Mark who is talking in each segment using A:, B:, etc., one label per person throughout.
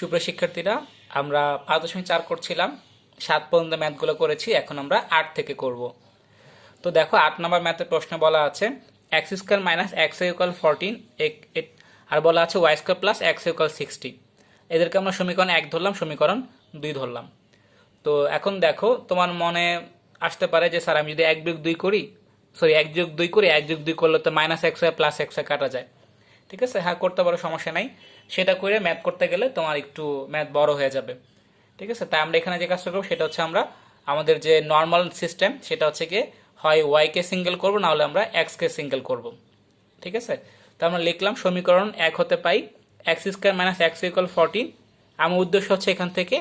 A: সুপ্রিয় শিক্ষার্থীরা, আমরা 5.4 করছিলাম, 7 পর্যন্ত ম্যাথগুলো করেছি। এখন আমরা 8 থেকে করব। তো দেখো, 8 নম্বর ম্যাথের প্রশ্নে বলা আছে X square minus X equal 14 আর বলা আছে Y square plus X equal 60। এদেরকে আমরা সমীকরণ 1 ধরলাম, সমীকরণ 2 ধরলাম। তো এখন দেখো, তোমার মনে আসতে পারে যে স্যার আমি যদি 1+2 করি, সরি 1+2 করি, 1+2 করলে তো minus X Y plus X Y কাটা যায়। ঠিক আছে, হ্যাঁ করতে পারো, সমস্যা নাই। সেটা করে ম্যাথ করতে গেলে তোমার একটু ম্যাথ বড় হয়ে যাবে। ঠিক আছে, তাই আমরা এখানে যে কাজটা করবো সেটা হচ্ছে আমরা আমাদের যে নর্মাল সিস্টেম সেটা হচ্ছে কি, হয় ওয়াইকে সিঙ্গেল করবো, না হলে আমরা এক্সকে সিঙ্গেল করব। ঠিক আছে, তো আমরা লিখলাম সমীকরণ 1 হতে পাই X square minus X equal 14। আমার উদ্দেশ্য হচ্ছে এখান থেকে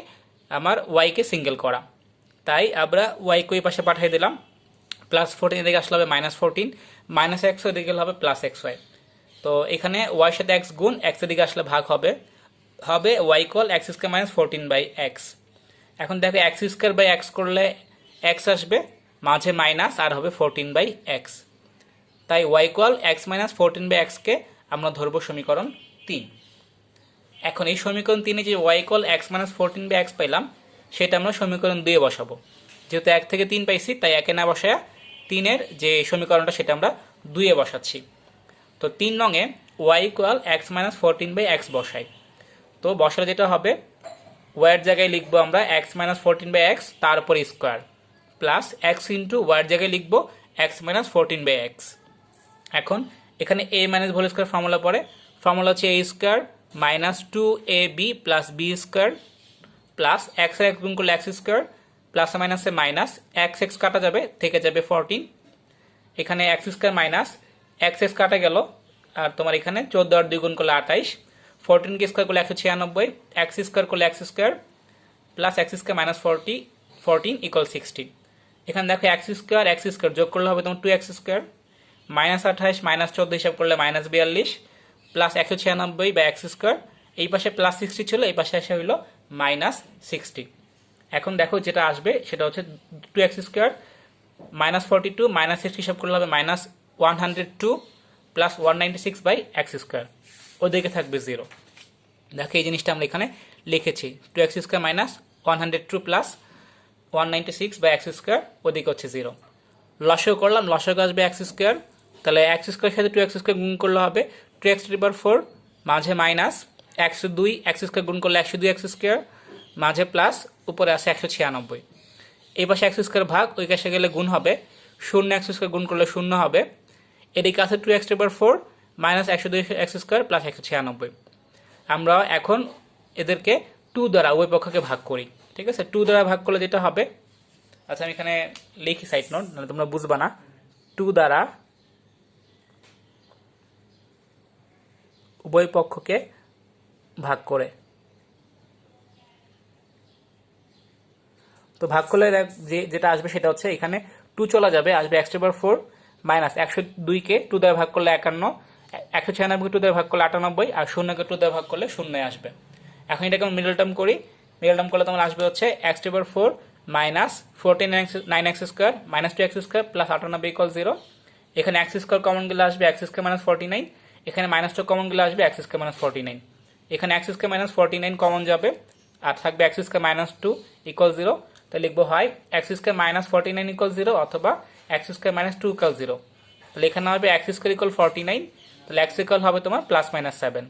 A: আমার ওয়াইকে সিঙ্গেল করা, তাই আমরা ওয়াইকে ওই পাশে পাঠিয়ে দিলাম। প্লাস 14 এদিকে আসলে হবে -14, মাইনাস এক্স এদিকে হবে প্লাস এক্স ওয়াই। তো এখানে ওয়াই সাথে এক্স গুণ, এক্স এদিকে আসলে ভাগ হবে, হবে Y equal X square minus 14 by X. এখন দেখো এক্স স্কোয়ার বাই এক্স করলে এক্স আসবে, মাঝে মাইনাস, আর হবে 14 বাই এক্স। তাই Y equal X minus 14 by এক্সকে আমরা ধরবো সমীকরণ 3। এখন এই সমীকরণ 3-এ যে Y equal X minus 14 by X পাইলাম, সেটা আমরা সমীকরণ 2-এ বসাবো। যেহেতু 1 থেকে 3 পাইছি, তাই 1-এ না বসায়া 3-এর যে সমীকরণটা সেটা আমরা 2-এ বসাচ্ছি। তো 3 নংয়ে Y equal X minus 14 by X বসাই। তো বসালে যেটা হবে, ওয়াইয়ের জায়গায় লিখবো আমরা এক্স মাইনাস 14 বাই এক্স, তারপর স্কোয়ার, প্লাস এক্স ইন্টু ওয়াইয়ের জায়গায় লিখবো এক্স মাইনাস 14 বাই এক্স। এখন এখানে A minus whole square formula পড়ে, ফর্মুলা হচ্ছে A square minus 2ab plus B square plus X আর এক্স গুণ করলে এক্স স্কোয়ার, প্লাস মাইনাসে মাইনাস, এক্স এক্স কাটা যাবে, থেকে যাবে 14। এখানে X square minus X X কাটা গেল, আর তোমার এখানে 14 আর 2 গুণ করলে 28, 14 কে স্কোয়ার করলে 196, এক্স স্কোয়ার করলে X square plus x square minus 14 equal 60। এখানে দেখো এক্স স্কোয়ার যোগ করলে হবে তোমার 2x স্কোয়ার, মাইনাস 28 মাইনাস 14 হিসাব করলে মাইনাস 42 প্লাস 196 বা এক্স স্কোয়ার, এই পাশে প্লাস 60 ছিল, এই পাশে এসে হইল মাইনাস 60। এখন দেখো যেটা আসবে সেটা হচ্ছে 2x স্কোয়ার মাইনাস 42 মাইনাস 60 হিসাব করলে হবে minus 102 plus 196 by X square, ওদিকে থাকবে 0। দেখো এই জিনিসটা আমরা এখানে লিখেছি, 2x square minus 102 plus 196 by X square, ওদিকে হচ্ছে 0। লসও করলাম, লসও আসবে এক্স স্কোয়ার, তাহলে এক্স স্কোয়ার সাথে 2x স্কোয়ার গুণ করলে হবে 2x⁴, মাঝে মাইনাস 102, এক্স স্কোয়ার গুণ করলে 102 এক্স স্কোয়ার, মাঝে প্লাস, উপরে আসে 196। এই পাশে এক্স স্কোয়ার ভাগ, ওই কাছে গেলে গুণ হবে, 0 এক্স স্কোয়ার গুণ করলে 0 হবে, এদিকে আছে 2x⁴ minus 102 x square plus 196। আমরা এখন এদেরকে 2 দ্বারা উভয় পক্ষকে ভাগ করি। ঠিক আছে, 2 দ্বারা ভাগ করলে যেটা হবে, আচ্ছা আমি এখানে লিখি সাইড নোট, নাহলে তোমরা বুঝবা না। 2 দ্বারা উভয় পক্ষকে ভাগ করে, তো ভাগ করলে যেটা আসবে সেটা হচ্ছে এখানে 2 চলা যাবে, আসবে x⁴ মাইনাস 102কে 2 দ্বারা ভাগ করলে 51, 196কে 2 দ্বারা ভাগ করলে 98, আর 0কে 2 দ্বারা ভাগ করলে 0 আসবে। এখন এটাকে আমরা মিডল টার্ম করি, মিডল টার্ম করলে তোমার আসবে হচ্ছে x⁴ minus 9x square minus 2x square plus 98 equal 0। এখানে এক্স স্কোয়ার কমন গেলে আসবে এক্স স্কোয়ার মাইনাস 49, এখানে মাইনাস 2 কমন গেলে আসবে এক্স স্কোয়ার মাইনাস 49, এখানে এক্স স্কোয়ার মাইনাস 49 কমন যাবে, আর থাকবে এক্স স্কোয়ার মাইনাস 2 ইকুয়াল 0। তাই লিখবো হয় এক্স স্কোয়ার মাইনাস 49 ইকুয়াল 0 অথবা এক্স স্কোয়ার মাইনাস 2 ইকুয়াল 0। তাহলে এখানে হবে এক্স স্কোয়ার ইকুয়াল 49, তাহলে এক্স ইকুয়াল হবে তোমার প্লাস মাইনাস 7।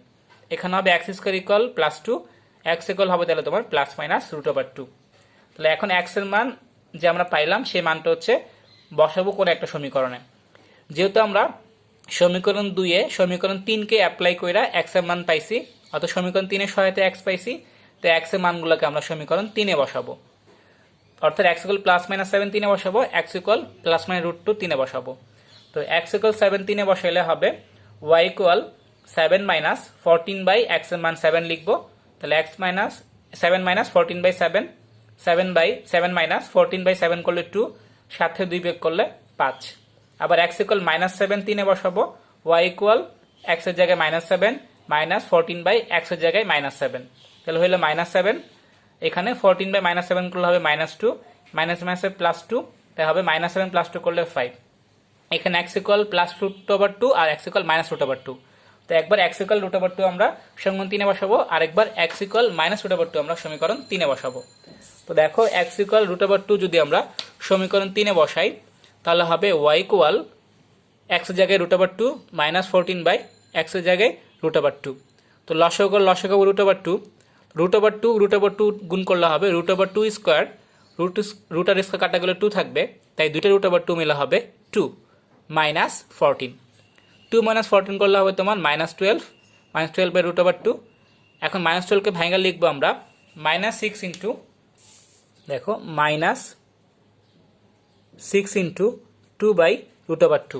A: এখানে হবে x square equal plus 2, x equal হবে তাহলে তোমার প্লাস মাইনাস √2। তাহলে এখন এক্স এর মান যে আমরা পাইলাম সেই মানটা হচ্ছে বসাবো কোনো একটা সমীকরণে। যেহেতু আমরা সমীকরণ 2-এ সমীকরণ 3-কে অ্যাপ্লাই করে এক্স এর মান পাইছি, অর্থাৎ সমীকরণ 3-এর সহায়তায় এক্স পাইছি, তো এক্স এর মানগুলোকে আমরা সমীকরণ 3-এ বসাবো। অর্থাৎ এক্স ইকুয়াল প্লাস মাইনাস 7 3-এ বসাবো, এক্স ইকুয়াল প্লাস মাইনাস √2 3-এ বসাবো। তো এক্স ইকুয়াল 7 3-এ বসাইলে হবে Y equal 7 minus 14 by X এর মান 7 লিখবো, তাহলে X minus 7 minus 14 by 7, 7 minus 14 by 7 করলে 2, সাথে 2 বিয়োগ করলে 5। আবার এক্স ইকুয়াল মাইনাস 7 3-এ বসাবো, ওয়াই ইকুয়াল এক্স এর জায়গায় মাইনাস 7 মাইনাস 14 বাই এক্স এর জায়গায় মাইনাস 7, তাহলে হইলো মাইনাস 7। এখানে 14 বাই মাইনাস 7 করলে হবে মাইনাস 2, মাইনাস মাইনাসে প্লাস 2, তাই হবে মাইনাস 7 প্লাস 2 করলে 5। এখানে এক্স ইকুয়াল প্লাস √2 আর এক্স ইকুয়াল মাইনাস √2, তো একবার X equal root over two আমরা সমীকরণ 3 বসাবো, আর একবার X equal minus root over two আমরা সমীকরণ 3 বসাবো। তো দেখো X equal root over two যদি আমরা সমীকরণ 3 বসাই তাহলে হবে ওয়াই ইকুয়াল এক্সের জায়গায় root over two minus 14 by এক্সের জায়গায় রুট ওভার টু। তো লসাগু root over two, root over two গুণ করলে হবে root over two square, root আর স্কোয়ার কাটা গেলে 2 থাকবে, তাই দুইটা রুট ওভার টু মিলে হবে 2 মাইনাস 14। 2 মাইনাস 14 করলে হবে তোমার -12 বাই রুট ওভার টু। এখন -12কে ভাঙা লিখবো আমরা -6 ইন্টু, দেখো -6 into 2 by root over two.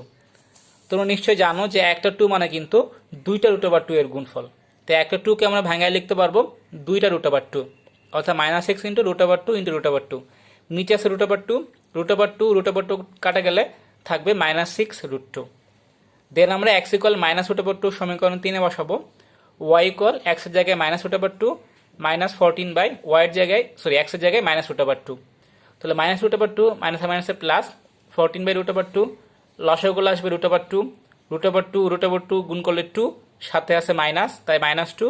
A: তোমরা নিশ্চয়ই জানো যে একটা 2 মানে কিন্তু দুইটা রুট ওভার টু এর গুণফল, তো একটা 2কে আমরা ভাঙায় লিখতে পারবো দুইটা রুট ওভার টু, অর্থাৎ -6 into root over two into root over two. নিচে আছে রুট ওভার টু কাটা গেলে থাকবে -6 রুট টু। দেন আমরা X equal minus root over two সমীকরণ 3 বসাবো, ওয়াই ইকুয়াল এক্সের জায়গায় minus root over two minus 14 by ওয়াইয়ের জায়গায় এক্সের জায়গায় মাইনাস রুট ওভার টু। তাহলে মাইনাস রুট ওভার টু মাইনাসে plus 14 by root over two, লসাগুলো আসবে রুট ওভার টু গুণ করলে 2, সাথে আছে মাইনাস, তাই -2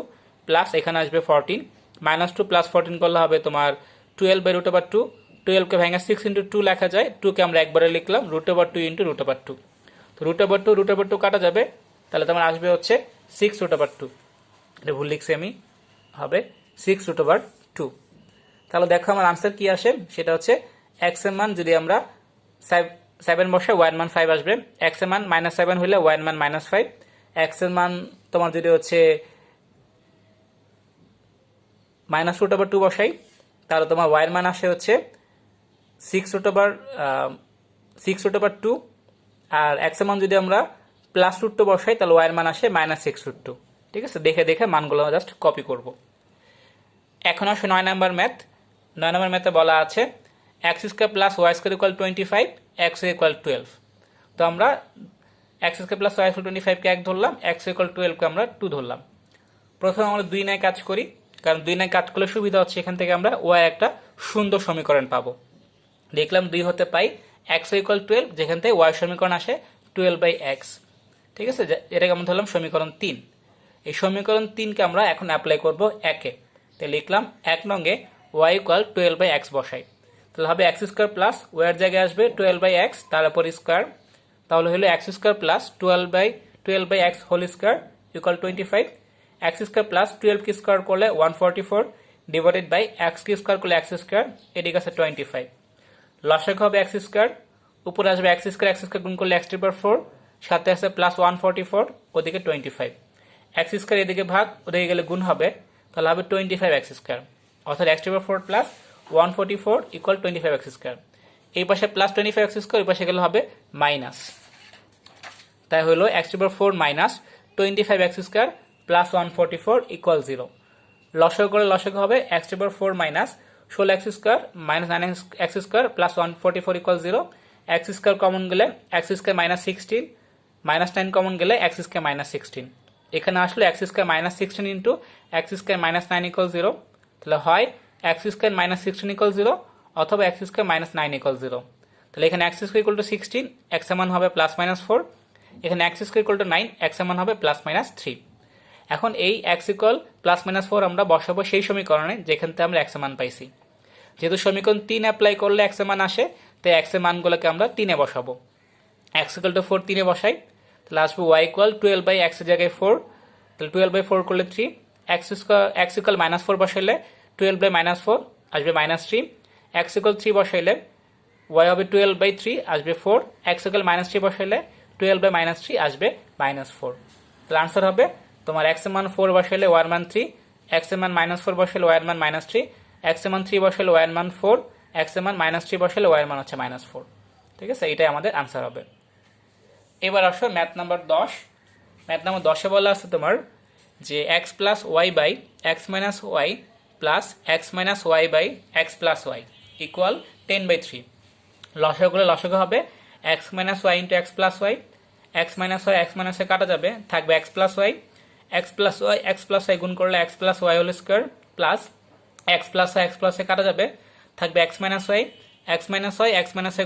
A: প্লাস এখানে আসবে 14, -2 প্লাস 14 করলে হবে তোমার 12 বাই রুট ওভার টু। 12কে ভেঙে 6 ইন্টু 2 লেখা যায়, 2কে আমরা একবারে লিখলাম root over two into root over two. তো রুট ওভার টু কাটা যাবে, তাহলে তোমার আসবে হচ্ছে 6 রুট ওভার টু, এটা ভুল লিখছি আমি, হবে 6 রুট ওভার টু। তাহলে দেখো আমার আনসার কি আসে, সেটা হচ্ছে এক্স এর মান যদি আমরা 7 বসে ওয়াই এর মান 5 আসবে, এক্স এর মান -7 হলে ওয়াই এর মান -5, এক্স এর মান তোমার যদি হচ্ছে রুট ওভার টু বসাই তাহলে তোমার ওয়াই এর মান আসে হচ্ছে 6 রুট ওভার টু, আর এক্স এর মান যদি আমরা প্লাস রুট টু বসাই তাহলে ওয়াই এর মান আসে -6 রুট টু। ঠিক আছে, দেখে মানগুলো জাস্ট কপি করব। এখন আসে 9 নম্বর ম্যাথে বলা আছে X square plus Y square equal 25, X equal 12। তো আমরা X square plus Y equal 25কে 1 ধরলাম, এক্স ইকুয়াল 12কে আমরা 2 ধরলাম। প্রথমে আমরা 2 নিয়ে কাজ করি, কারণ 2 নিয়ে কাজ করলে সুবিধা হচ্ছে, এখান থেকে আমরা ওয়াই একটা সুন্দর সমীকরণ পাবো। দেখলাম 2 হতে পাই এক্স ইকুয়াল 12, যেখান থেকে ওয়াই সমীকরণ আসে 12 বাই এক্স। ঠিক আছে, এটাকে আমরা ধরলাম সমীকরণ 3। এই সমীকরণ 3কে আমরা এখন অ্যাপ্লাই করব 1-এ, তাই লিখলাম 1 নঙ্গে ওয়াই ইকুয়াল 12 বাই এক্স বসাই, তাহলে হবে এক্স স্কোয়ার প্লাস ওয়াইয়ের জায়গায় আসবে 12 বাই এক্স, তার উপর স্কোয়ার, তাহলে হলো X square plus 12 by X whole square equal 25, X square plus 12 কি স্কোয়ার করলে 144 ডিভাইডেড বাই এক্স কি স্কোয়ার করলে এক্স স্কোয়ার, এদিকে আছে 25। লসাগু হবে এক্স স্কোয়ার, উপরে আসবে এক্স স্কোয়ার গুণ করলে x⁴, সাথে আছে প্লাস 144, ওদিকে 25, এক্স স্কোয়ার এদিকে ভাগ ওদিকে গেলে গুণ হবে, তাহলে হবে 25 এক্স স্কোয়ার, অর্থাৎ x⁴ plus 144 equal 25 X square. এই পাশে প্লাস 25 এক্স স্কোয়ার, এই পাশে গেলে হবে মাইনাস, তাই হলো x⁴ minus 25 X square plus 144 equal 0। লসাগু হবে x⁴ minus 16 x square minus 9 x square plus 144 equal 0। X square common গেলে এক্স স্কোয়ার -16, -9 কমন গেলে এক্স স্কোয়ার -16, এখানে আসলে x square -16 into X square -9 equal 0, তাহলে হয় এক্স স্কোয়ার -16 ইকুয়াল 0 অথবা x square -9 equal 0। তাহলে এখানে X square equal to 16, x এর মান হবে +-4, এখানে X square equal to 9, x এর মান হবে +-3। এখন এই এক্স ইকুয়াল +-4 আমরা বসাবো সেই সমীকরণে যেখান থেকে আমরা এক্স এর মান পাইছি। যেহেতু সমীকরণ 3 অ্যাপ্লাই করলে এক্স এর মান আসে, তাই এক্স এর মানগুলোকে আমরা 3-এ বসাবো। এক্স ইকুয়াল টু 4 3-এ বসাই, তাহলে আসবে ওয়াই ইকুয়াল 12 বাই এক্স এর জায়গায় 4, তাহলে 12 বাই 4 করলে 3, এক্স ইকুয়াল -4 বসাইলে 12 বাই -4 আসবে -3, এক্স ইকুয়াল 3 বসাইলে ওয়াই হবে 12 বাই 3 আসবে 4, এক্স ইকুয়াল -3 বসাইলে 12 বাই -3 আসবে -4। তাহলে আনসার হবে তোমার এক্স এর মান 4 বসাইলে ওয়াই এর মান 3, এক্স এর মান -4 বসাইলে ওয়াই এর মান -3, এক্স এর মান 3 বসাইলে ওয়াই এর মান 4, এক্স এর মান -3 বসাইলে ওয়াই এর মান হচ্ছে -4। ঠিক আছে, এটাই আমাদের আনসার হবে। এবার আসো ম্যাথ নাম্বার 10। ম্যাথ নাম্বার 10-এ বলা আছে তোমার যে x plus Y by X minus Y plus X minus Y by X plus Y equal 10/3। লসাগু হবে X minus Y into X plus Y, X minus Y কাটা যাবে, থাকবে এক্স প্লাস ওয়াই গুণ করলে X plus Y whole square plus X plus Y কাটা যাবে, থাকবে এক্স মাইনাস ওয়াই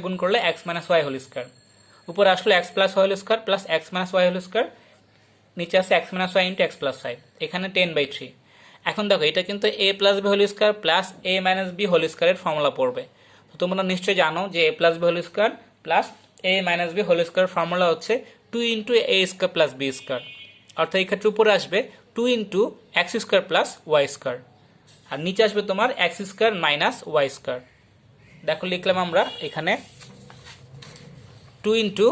A: গুণ করলে X minus Y whole square, উপরে আসলে X plus Y whole square plus X minus Y whole square, নিচে আছে X minus Y into X plus Y, এখানে 10/3। এখন দেখো এটা কিন্তু A plus B whole square plus A minus B whole স্কোয়ারের ফর্মুলা পড়বে। তো তোমরা নিশ্চয়ই জানো যে A plus B whole square plus A minus B whole square formula হচ্ছে 2 into A square plus B square, অর্থাৎ এই ক্ষেত্রে উপরে আসবে 2 into X square plus Y square, আর নিচে আসবে তোমার X square minus Y square. দেখো লিখলাম আমরা এখানে 2 into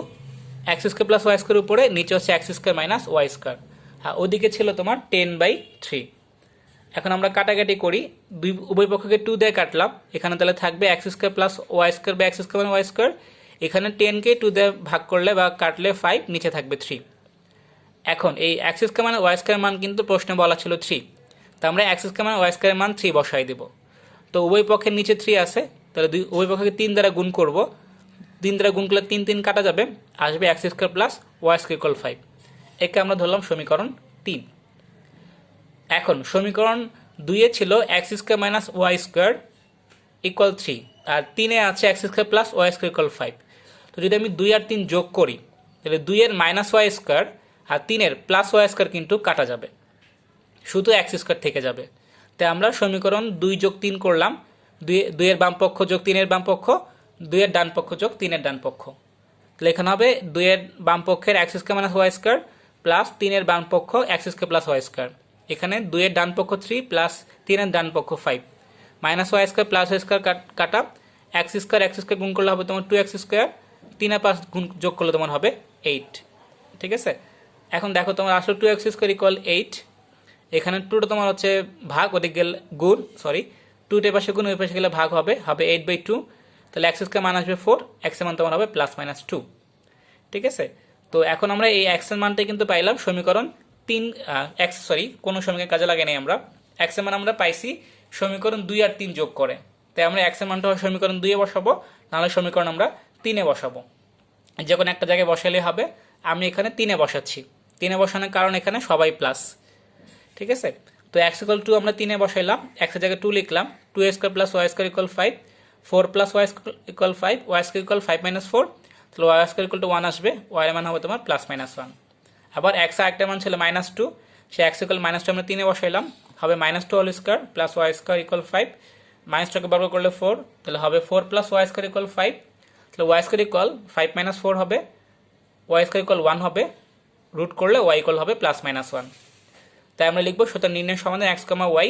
A: X square plus Y square উপরে, নিচে হচ্ছে X square minus Y square, আর ওদিকে ছিল তোমার 10/3। এখন আমরা কাটাকাটি করি, উভয় পক্ষকে 2 দিয়ে কাটলাম, এখানে তাহলে থাকবে X square plus Y square বা এক্স স্কোয়ার মানে ওয়াই স্কোয়ার, এখানে 10কে 2 দিয়ে ভাগ করলে বা কাটলে 5, নিচে থাকবে 3। এখন এই এক্স স্কোয়ার মানে ওয়াই স্কোয়ার মান কিন্তু প্রশ্নে বলা ছিল 3, তো আমরা এক্স স্কোয়ার মানে ওয়াই স্কোয়ারের মান 3 বসাই দেব। তো উভয় পক্ষের নিচে 3 আছে, তাহলে উভয় পক্ষকে 3 দ্বারা গুণ করব, 3 দ্বারা গুণ করলে 3 3 কাটা যাবে, আসবে X square plus Y square equal 5। একে আমরা ধরলাম সমীকরণ 3। এখন সমীকরণ 2 ছিল X square minus Y square equal 3, আর 3 আছে X square plus Y square equal 5। তো যদি আমি 2 আর 3 যোগ করি, তাহলে 2 এর মাইনাস ওয়াই স্কোয়ার আর 3 এর প্লাস ওয়াই স্কোয়ার কিন্তু কাটা যাবে, শুধু এক্স স্কোয়ার থেকে যাবে। তাই আমরা সমীকরণ 2 যোগ 3 করলাম, 2 এর বাম পক্ষ যোগ 3 এর বাম পক্ষ, 2 এর ডান পক্ষ যোগ 3 এর ডান পক্ষ। তাহলে এখানে হবে 2 এর বাম পক্ষের x square minus Y square plus 3 এর বাম পক্ষ x square plus Y square, এখানে 2 এর ডান পক্ষ 3 প্লাস 3 এর ডান পক্ষ 5, minus Y square plus Y square কাটা, এক্স স্কোয়ার গুণ করলে হবে তোমার 2x স্কোয়ার, 3 আর 5 গুণ যোগ করলে তোমার হবে 8। ঠিক আছে, এখন দেখো তোমার আসলে 2x স্কোয়ার ইকুয়াল 8, এখানে 2টা তোমার হচ্ছে ভাগ, ওদিকে গেলে গুণ, সরি 2টা পাশে গুণ ওই পাশে গেলে ভাগ হবে 8/2। তাহলে এক্স স্কোয়ার মান আসবে 4, এক্স এর মান তোমার হবে প্লাস মাইনাস 2। ঠিক আছে, তো এখন আমরা এই এক্স এর মানটাই কিন্তু পাইলাম সমীকরণ 3, কোনো সমীকরণ কাজে লাগে নাই আমরা, এক্স এর মান আমরা পাইছি সমীকরণ 2 আর 3 যোগ করে। তাই আমরা এক্স এর মানটা সমীকরণ 2 এ বসাবো, নাহলে সমীকরণ আমরা 3 এ বসাবো, যে কোনো একটা জায়গায় বসালে হবে। আমি এখানে 3 এ বসাচ্ছি, 3 এ বসানোর কারণ এখানে সবাই প্লাস। ঠিক আছে, তো এক্স ইকুয়াল 2 আমরা 3 এ বসাইলাম, এক্স এর জায়গায় 2 লিখলাম, 2 square plus Y square equal 5, 4 plus Y equal 5, y square equal 5 minus 4, তাহলে ওয়াই স্কোয়ার ইকুয়াল টু 1 আসবে, ওয়াই এর মান হবে তোমার প্লাস মাইনাস 1। আবার এক্স এর একটা মান ছিল -2, সে এক্স ইকুয়াল -2 আমরা 3 এ বসাইলাম, হবে -2 whole square plus Y square equal 5, -2কে বর্গ করলে 4, তাহলে হবে 4 প্লাস ওয়াই স্কোয়ার ইকুয়াল 5, তাহলে ওয়াই স্কোয়ার ইকুয়াল 5 মাইনাস 4 হবে, ওয়াই স্কোয়ার ইকুয়াল 1 হবে, রুট করলে ওয়াই ইকুয়াল হবে প্লাস মাইনাস 1। তাই আমরা লিখবো সুতরাং নির্ণয় সমাধান এক্স কমা ওয়াই,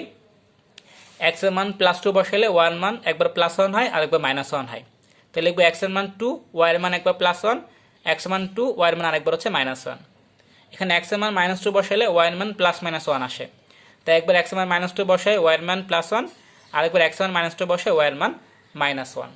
A: এক্স এর মান +2 বসাইলে ওয়াই এর মান একবার +1 হয় আর একবার -1 হয়। তাই লিখবো এক্স এর মান 2, ওয়াই এর মান একবার +1, এক্স এর মান 2, ওয়াই এর মান আরেকবার হচ্ছে -1। এখানে এক্স এর মান -2 বসাইলে ওয়াই এর মান +-1 আসে, তাই একবার এক্স এর মান -2 বসাই ওয়াই এর মান +1, আরেকবার এক্স এর মান -2 বসাই ওয়াই এর মান -1।